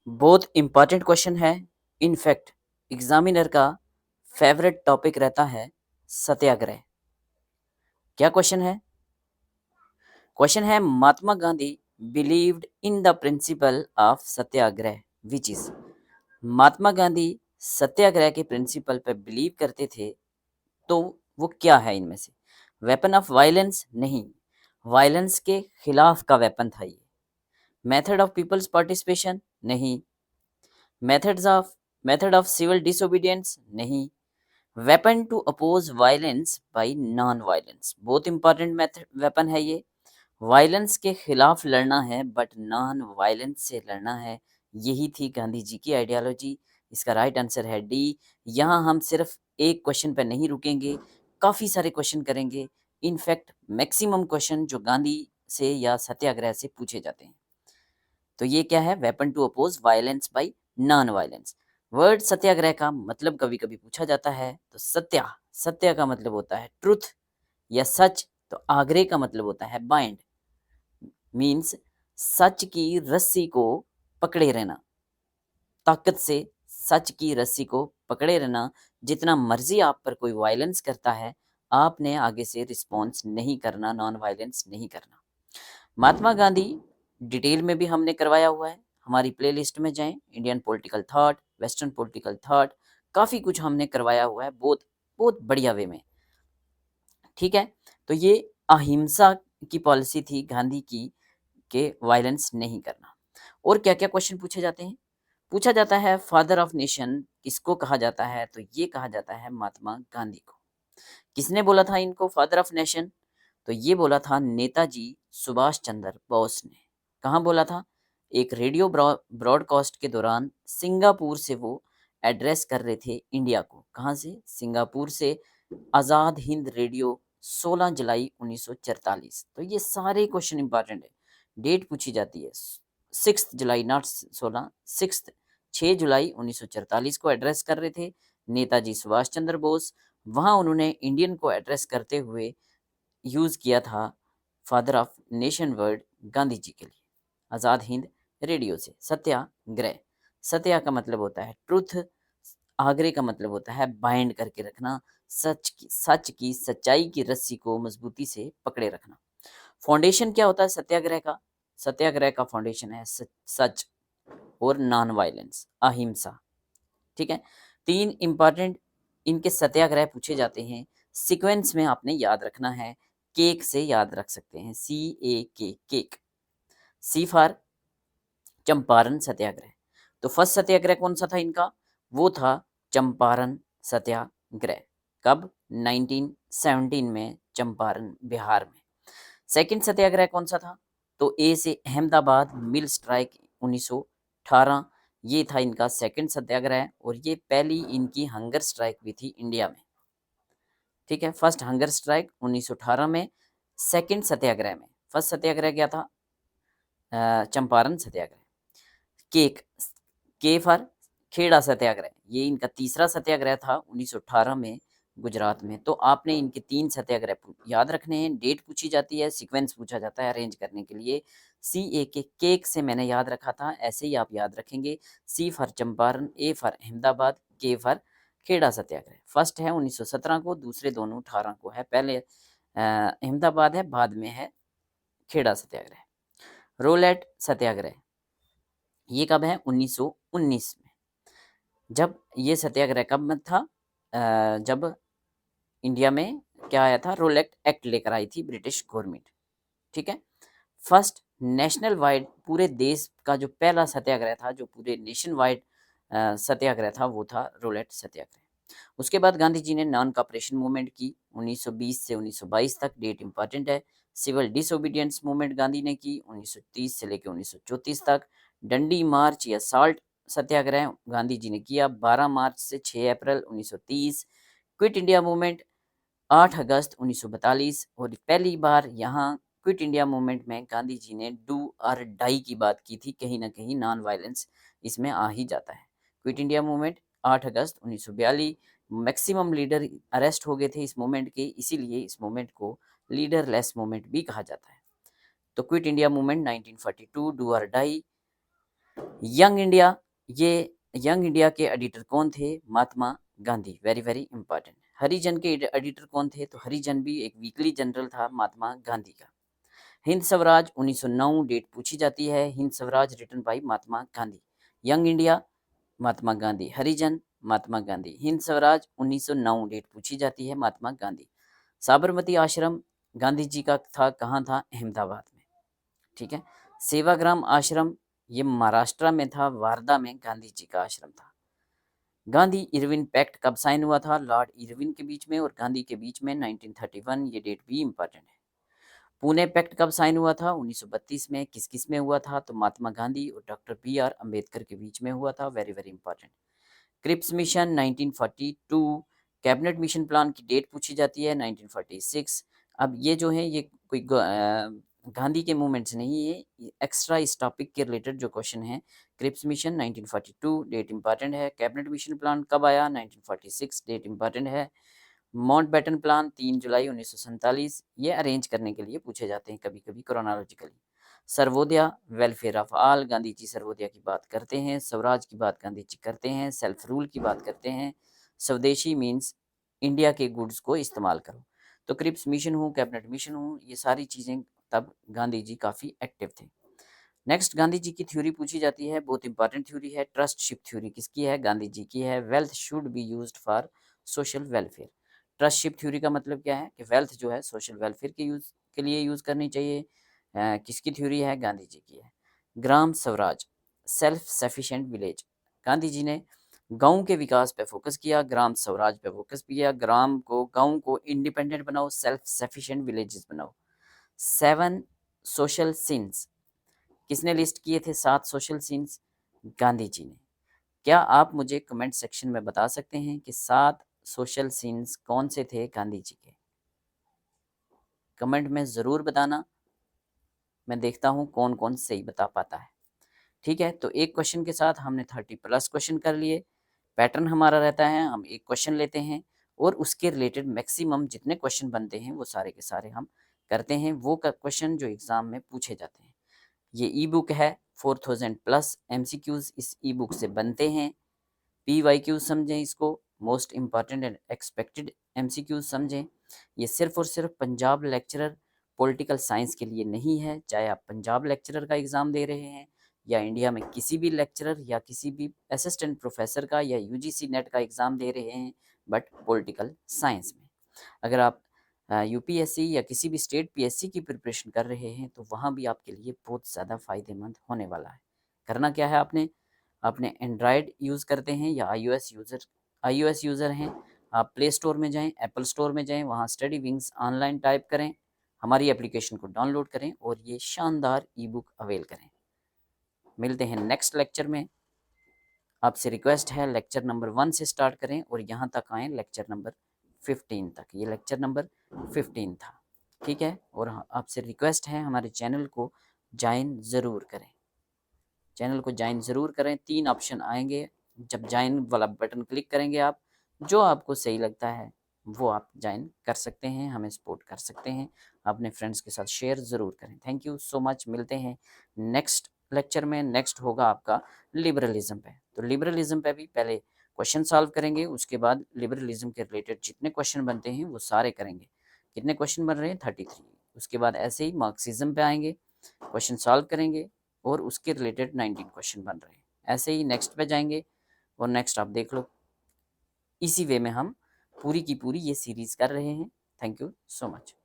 बहुत important question है। In fact examiner का फेवरेट टॉपिक रहता है सत्याग्रह। क्या क्वेश्चन है? क्वेश्चन है Mahatma Gandhi believed in the principle of satyagraha which is. Mahatma Gandhi satyagraha के प्रिंसिपल पर बिलीव करते थे, तो वो क्या है इनमें से? Weapon of violence? नहीं, वायलेंस के खिलाफ का वेपन था ये। Method of people's participation? नहीं। Method of civil disobedience? नहीं। Weapon to oppose violence by non violence, बहुत इंपॉर्टेंट मेथड वेपन है ये। वायलेंस के खिलाफ लड़ना है बट नॉन वायलेंस से लड़ना है, यही थी गांधी जी की आइडियोलॉजी। इसका राइट आंसर है डी। यहाँ हम सिर्फ एक क्वेश्चन पर नहीं रुकेंगे, काफ़ी सारे क्वेश्चन करेंगे। इनफैक्ट मैक्सिमम क्वेश्चन जो गांधी से या सत्याग्रह से पूछे जाते हैं। तो ये क्या है? Weapon to oppose violence by non violence. Word satyagraha का मतलब कभी कभी पूछा जाता है, तो सत्य का मतलब होता है ट्रुथ या सच, तो आग्रह का मतलब होता है बाइंड, मीन्स सच की रस्सी को पकड़े रहना, ताकत से सच की रस्सी को पकड़े रहना। जितना मर्जी आप पर कोई वायलेंस करता है, आपने आगे से रिस्पॉन्स नहीं करना, नॉन वायलेंस नहीं करना। महात्मा गांधी डिटेल में भी हमने करवाया हुआ है, हमारी प्लेलिस्ट में जाएं, Indian political thought, western political thought, काफ़ी कुछ हमने करवाया हुआ है, बहुत बहुत बढ़िया वे में। ठीक है, तो ये अहिंसा की पॉलिसी थी गांधी की, कि वायलेंस नहीं करना। और क्या क्या क्वेश्चन पूछे जाते हैं? पूछा जाता है फादर ऑफ नेशन किसको कहा जाता है, तो ये कहा जाता है महात्मा गांधी को। किसने बोला था इनको फादर ऑफ नेशन? तो ये बोला था नेताजी सुभाष चंद्र बोस ने। कहाँ बोला था? एक रेडियो ब्रॉडकास्ट के दौरान सिंगापुर से वो एड्रेस कर रहे थे इंडिया को। कहाँ से? सिंगापुर से। आज़ाद हिंद रेडियो, 16 जुलाई 1943। तो ये सारे क्वेश्चन इंपॉर्टेंट है, डेट पूछी जाती है। 6 जुलाई, नॉट 16, 6 जुलाई 1944 को एड्रेस कर रहे थे नेताजी सुभाष चंद्र बोस। वहाँ उन्होंने इंडियन को एड्रेस करते हुए यूज़ किया था father of nation word Gandhi ji के लिए। आज़ाद हिंद रेडियो से। सत्याग्रह, सत्या का मतलब होता है ट्रुथ, आग्रह का मतलब होता है बाइंड करके रखना, सच की सच्चाई की रस्सी को मजबूती से पकड़े रखना। फाउंडेशन क्या होता है सत्याग्रह का? सत्याग्रह का फाउंडेशन है सच और नॉन वायलेंस, अहिंसा। ठीक है, 3 इंपॉर्टेंट इनके सत्याग्रह पूछे जाते हैं, सीक्वेंस में आपने याद रखना है। केक से याद रख सकते हैं, CAK, cake. C for Champaran satyagraha. तो फर्स्ट सत्याग्रह कौन सा था इनका? वो था चंपारण सत्याग्रह। कब? 1917 में, चंपारण बिहार में। सेकंड सत्याग्रह कौन सा था? तो ए से अहमदाबाद मिल स्ट्राइक 1918, ये था इनका सेकंड सत्याग्रह। और ये पहली इनकी हंगर स्ट्राइक भी थी इंडिया में। ठीक है, फर्स्ट हंगर स्ट्राइक 1918 में, सेकंड सत्याग्रह में। फर्स्ट सत्याग्रह क्या था? चंपारण सत्याग्रह। केक, के फॉर खेड़ा सत्याग्रह, ये इनका तीसरा सत्याग्रह था 1918 में गुजरात में। तो आपने इनके 3 सत्याग्रह याद रखने हैं, डेट पूछी जाती है, सीक्वेंस पूछा जाता है अरेंज करने के लिए। CAK, केक से मैंने याद रखा था, ऐसे ही आप याद रखेंगे। C for Champaran, A for Ahmedabad, K for Kheda satyagraha. First है 1917 को, दूसरे दोनों 18 को है। पहले अहमदाबाद है, बाद में है खेड़ा सत्याग्रह। रोलेट सत्याग्रह, ये कब है? 1919 में। जब ये सत्याग्रह कब में था? जब इंडिया में क्या आया था? रोलेट एक्ट लेकर आई थी ब्रिटिश गवर्नमेंट। ठीक है, फर्स्ट नेशनल वाइड, पूरे देश का जो पहला सत्याग्रह था, जो पूरे नेशन वाइड सत्याग्रह था, वो था रोलेट सत्याग्रह। उसके बाद गांधी जी ने नॉन कॉपरेशन मूवमेंट की 1920 से 1922 तक, डेट इंपॉर्टेंट है। सिविल डिसोबीडियंस मूवमेंट गांधी ने की 1930 से लेकर 1934 तक। डंडी मार्च या साल्ट सत्याग्रह गांधी जी ने किया 12 मार्च से 6 अप्रैल 1930। क्विट इंडिया मूवमेंट 8 अगस्त 1942। और पहली बार यहाँ क्विट इंडिया मूवमेंट में गांधी जी ने डू और डाई की बात की थी, कहीं ना कहीं नॉन वायलेंस इसमें आ ही जाता है। क्विट इंडिया मूवमेंट 8 अगस्त 1942। मैक्सिमम लीडर अरेस्ट हो गए थे इस मूवमेंट के, इसीलिए इस मूवमेंट को लीडरलेस मूवमेंट भी कहा जाता है। तो quit India movement 1942, do or die young India, ये यंग इंडिया के एडिटर कौन थे? Mahatma Gandhi. Very very important. Harijan के एडिटर कौन थे? तो हरिजन भी एक वीकली जनरल था महात्मा गांधी का। हिंद स्वराज 1909 डेट पूछी जाती है। Hind Swaraj written by Mahatma Gandhi. Young India Mahatma Gandhi, Harijan Mahatma Gandhi, Hind Swaraj 1909 date पूछी जाती है महात्मा गांधी। साबरमती आश्रम गांधी जी का था, कहाँ था? अहमदाबाद में। ठीक है। सेवाग्राम आश्रम ये महाराष्ट्र में था, वारदा में गांधी जी का आश्रम था। गांधी इरविन पैक्ट कब साइन हुआ था? लॉर्ड इरविन के बीच में और गांधी के बीच में 1931, ये डेट भी इंपॉर्टेंट है। पुणे पैक्ट कब साइन हुआ था? 1932 में। किस किस में हुआ था? तो महात्मा गांधी और डॉक्टर बी.आर. अम्बेडकर के बीच में हुआ था। Very very important. Cripps mission 1942, cabinet mission plan की डेट पूछी जाती है 1946। अब ये जो है ये कोई गांधी के मूवमेंट्स नहीं है, एक्स्ट्रा इस टॉपिक के रिलेटेड जो क्वेश्चन है। क्रिप्स मिशन 1942 डेट इंपॉर्टेंट है। कैबिनेट मिशन प्लान कब आया? 1946 डेट इंपॉर्टेंट है। माउंटबेटन प्लान 3 जुलाई 1947, ये अरेंज करने के लिए पूछे जाते हैं कभी कभी chronologically. Sarvodaya welfare of all, Gandhi ji Sarvodaya की बात करते हैं। स्वराज की बात गांधी जी करते हैं। सेल्फ रूल की बात करते हैं। स्वदेशी मीन्स इंडिया के गुड्स को इस्तेमाल करो। तो क्रिप्स मिशन हो, कैबिनेट मिशन हो, ये सारी चीज़ें तब गांधी जी काफ़ी एक्टिव थे। नेक्स्ट गांधी जी की थ्योरी पूछी जाती है, बहुत इंपॉर्टेंट थ्योरी है। ट्रस्टशिप थ्योरी किसकी है? गांधी जी की है। Wealth should be used for social welfare. ट्रस्टशिप theory का मतलब क्या है? कि वेल्थ जो है सोशल वेलफेयर के लिए यूज़ करनी चाहिए। किसकी थ्योरी है? गांधी जी की है। Gram Swaraj self sufficient village, Gandhi ji ने गांव के विकास पे फोकस किया, ग्राम स्वराज पे फोकस किया। गांव को इंडिपेंडेंट बनाओ, सेल्फ सफिशिएंट विलेजेस बनाओ। 7 सोशल सिंस किसने लिस्ट किए थे? 7 सोशल सिंस गांधी जी ने। क्या आप मुझे कमेंट सेक्शन में बता सकते हैं कि 7 सोशल सिंस कौन से थे गांधी जी के? कमेंट में ज़रूर बताना, मैं देखता हूँ कौन कौन सही बता पाता है। ठीक है, तो एक क्वेश्चन के साथ हमने 30 प्लस क्वेश्चन कर लिए। पैटर्न हमारा रहता है, हम एक क्वेश्चन लेते हैं और उसके रिलेटेड मैक्सिमम जितने क्वेश्चन बनते हैं वो सारे के सारे हम करते हैं। वो क्वेश्चन जो एग्ज़ाम में पूछे जाते हैं। ये ई बुक है, 4000 प्लस एमसीक्यूज इस ई बुक से बनते हैं। PYQ समझें इसको, most important and expected MCQ समझें। ये सिर्फ और सिर्फ पंजाब लेक्चरर पॉलिटिकल साइंस के लिए नहीं है। चाहे आप पंजाब लेक्चरर का एग्ज़ाम दे रहे हैं या इंडिया में किसी भी लेक्चरर या किसी भी असिस्टेंट प्रोफेसर का या UGC नेट का एग्ज़ाम दे रहे हैं, बट पॉलिटिकल साइंस में। अगर आप UPSC या किसी भी स्टेट PSC की प्रिपरेशन कर रहे हैं तो वहाँ भी आपके लिए बहुत ज़्यादा फ़ायदेमंद होने वाला है। करना क्या है आपने एंड्रॉयड यूज़ करते हैं या iOS यूज़र हैं, आप प्ले स्टोर में जाएं, एप्पल स्टोर में जाएं, वहाँ स्टडी विंग्स ऑनलाइन टाइप करें, हमारी एप्लीकेशन को डाउनलोड करें और ये शानदार ई बुक अवेल करें। मिलते हैं नेक्स्ट लेक्चर में। आपसे रिक्वेस्ट है लेक्चर नंबर 1 से स्टार्ट करें और यहाँ तक आएँ लेक्चर नंबर 15 तक। ये लेक्चर नंबर 15 था। ठीक है, और आपसे रिक्वेस्ट है हमारे चैनल को ज्वाइन ज़रूर करें। चैनल को ज्वाइन ज़रूर करें। 3 ऑप्शन आएंगे, जब ज्वाइन वाला बटन क्लिक करेंगे आप, जो आपको सही लगता है वो आप ज्वाइन कर सकते हैं, हमें सपोर्ट कर सकते हैं। अपने फ्रेंड्स के साथ शेयर ज़रूर करें। Thank you so much. मिलते हैं नेक्स्ट लेक्चर में। नेक्स्ट होगा आपका लिबरलिज्म पे। तो लिबरलिज्म पे भी पहले क्वेश्चन सॉल्व करेंगे, उसके बाद लिबरलिज्म के रिलेटेड जितने क्वेश्चन बनते हैं वो सारे करेंगे। कितने क्वेश्चन बन रहे हैं? 33। उसके बाद ऐसे ही मार्क्सिज्म पे आएंगे, क्वेश्चन सॉल्व करेंगे और उसके रिलेटेड 19 क्वेश्चन बन रहे हैं। ऐसे ही नेक्स्ट पे जाएंगे और नेक्स्ट आप देख लो। इसी वे में हम पूरी की पूरी ये सीरीज़ कर रहे हैं। Thank you so much.